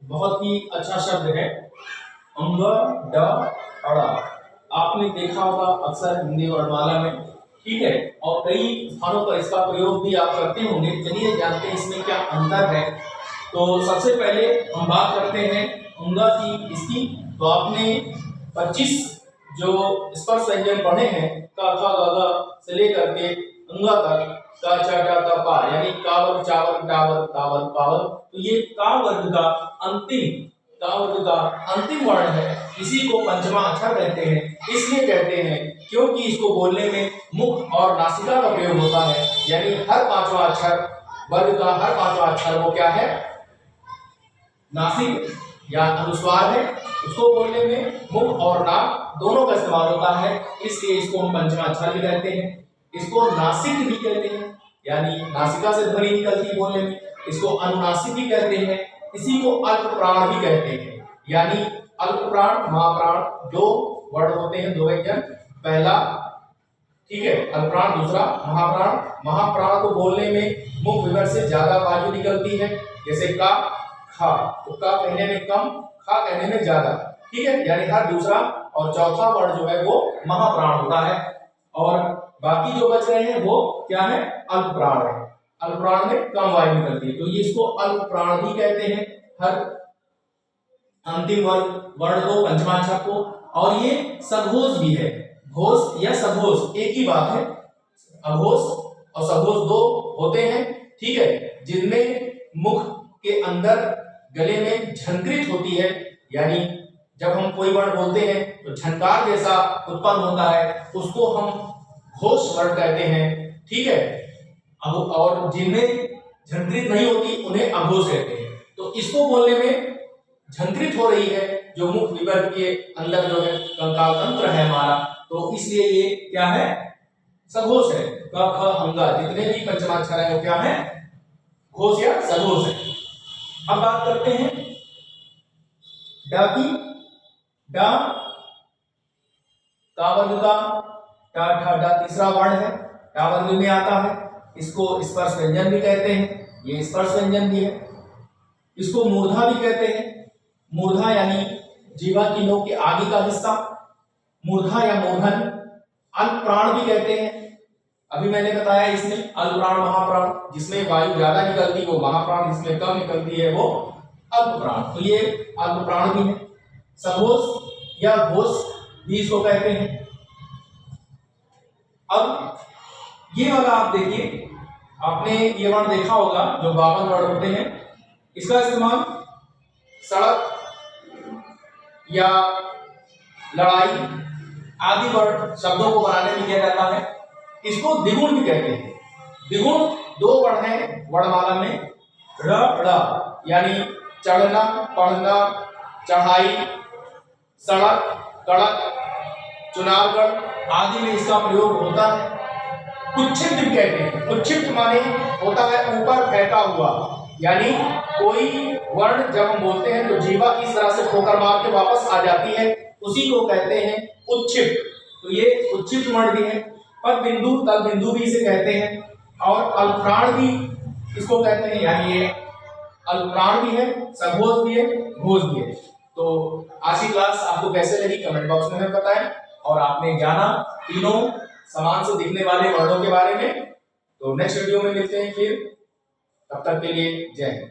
बहुत ही अच्छा शब्द है अंग ड अड़ा। आपने देखा होगा अक्सर हिंदी वर्णमाला में, ठीक है, और कई स्थानों पर इसका प्रयोग भी आप करते होंगे। चलिए जानते हैं इसमें क्या अंतर है। तो सबसे पहले हम बात करते हैं अंगा की इसकी। तो आपने 25 जो स्पर्श व्यंजन पढ़े हैं का खा गा गा से लेकर के अंगा तक, का चा टा ता पा, यानी कावर चावर टावर तावर पावर। तो ये का वर्ग का अंतिम वर्ण है। इसी को पंचमा अक्षर कहते हैं। इसलिए कहते हैं क्योंकि इसको बोलने में मुख और नासिका का प्रयोग होता है, यानी हर पांचवा अक्षर वर्ग का हर पांचवा अक्षर वो क्या है, नासिक या अनुस्वार है। उसको बोलने में मुख और नाक दोनों का इस्तेमाल होता है, इसलिए इसको हम पंचमा अक्षर भी कहते हैं। इसको नासिक भी कहते हैं, यानी नासिका से ध्वनि निकलती है बोलने में। इसको अनुनासिक भी कहते हैं। इसी को अल्प प्राण भी कहते हैं, यानी अल्प प्राण महाप्राण दो वर्ड होते हैं, दो व्यंजन। पहला, ठीक है, अल्प प्राण, दूसरा महाप्राण। महाप्राण को बोलने में मुख विवर से ज्यादा वायु निकलती है, जैसे का खा, तो का कहने में कम, खा कहने में ज्यादा, ठीक है, यानी हर दूसरा और चौथा वर्ण जो है वो महाप्राण होता है। और बाकी जो बच रहे हैं वो क्या है, अल्प प्राण है। अल्प प्राण में कम वायु निकलती है, तो ये इसको अल्प प्राण भी कहते हैं, हर अंतिम वर्ण को, पंचमाक्षर को। और ये सघोष भी है, घोष या सघोष एक ही बात है। अघोष और सघोष दो होते हैं, ठीक है, जिनमें मुख के अंदर गले में झनकृत होती है, यानी जब हम कोई वर्ण बोलते हैं तो झनकार जैसा उत्पन्न होता है, उसको हम घोष वर्ण कहते हैं, ठीक है। अब और जिनमें झनकृत नहीं होती उन्हें अघोष कहते हैं। तो इसको बोलने में झनकृत हो रही है जो मुख विवर के अंदर जो है कंकाल तंत्र है हमारा, तो इसलिए ये क्या है, सघोष है। क ख अंगा जितने भी पंचमाक्षर है वो क्या है, घोष या सघोष है। अब बात करते हैं ड की। ड का वर्ग का टा ठा डा तीसरा वर्ण है, टा वर्ग में आता है। इसको स्पर्श व्यंजन भी कहते हैं, ये स्पर्श व्यंजन भी है। इसको मूर्धा भी कहते हैं। मूर्धा यानी जीवा की नोक के आगे का हिस्सा, मूर्धा या मूर्धन। अल्प प्राण भी कहते हैं। अभी मैंने बताया इसमें अल्प प्राण महाप्राण, जिसमें वायु ज्यादा निकलती है वो महाप्राण, जिसमें कम निकलती है वो अल्प प्राण। तो ये अल्प प्राण भी है। सघोष या घोष भी इसको कहते हैं। अब ये वाला आप देखिए, आपने ये वर्ण देखा होगा जो 52 वर्ण होते हैं, इसका इस्तेमाल सड़क या लड़ाई आदि वर्ण शब्दों को बनाने में किया जाता है। इसको द्विगुण भी कहते हैं। द्विगुण दो वर्ण है वर्णमाला में, र ड़, यानी चढ़ना, पढ़ना, चढ़ाई, सड़क, कड़क, चुनावगढ़ आदि में इसका प्रयोग होता है। उच्छिष्ट भी कहते हैं। उच्छिष्ट माने होता है ऊपर फेंका हुआ, यानी कोई वर्ण जब हम बोलते हैं तो जीवा इस तरह से ठोकर मार के वापस आ जाती है, उसी को कहते हैं उच्छिष्ट। तो ये उच्छिष्ट वर्ण भी है। पद बिंदु, तल बिंदु भी इसे कहते हैं। और अल्पप्राण भी इसको कहते हैं, यानी ये अल्पप्राण भी है, सघोष भी है, घोष भी है। तो आज की क्लास आपको कैसे लगी कमेंट बॉक्स में हमें बताएं। और आपने जाना तीनों समान से दिखने वाले वर्णों के बारे में। तो नेक्स्ट वीडियो में मिलते हैं फिर, तब तक के लिए जय हिंद।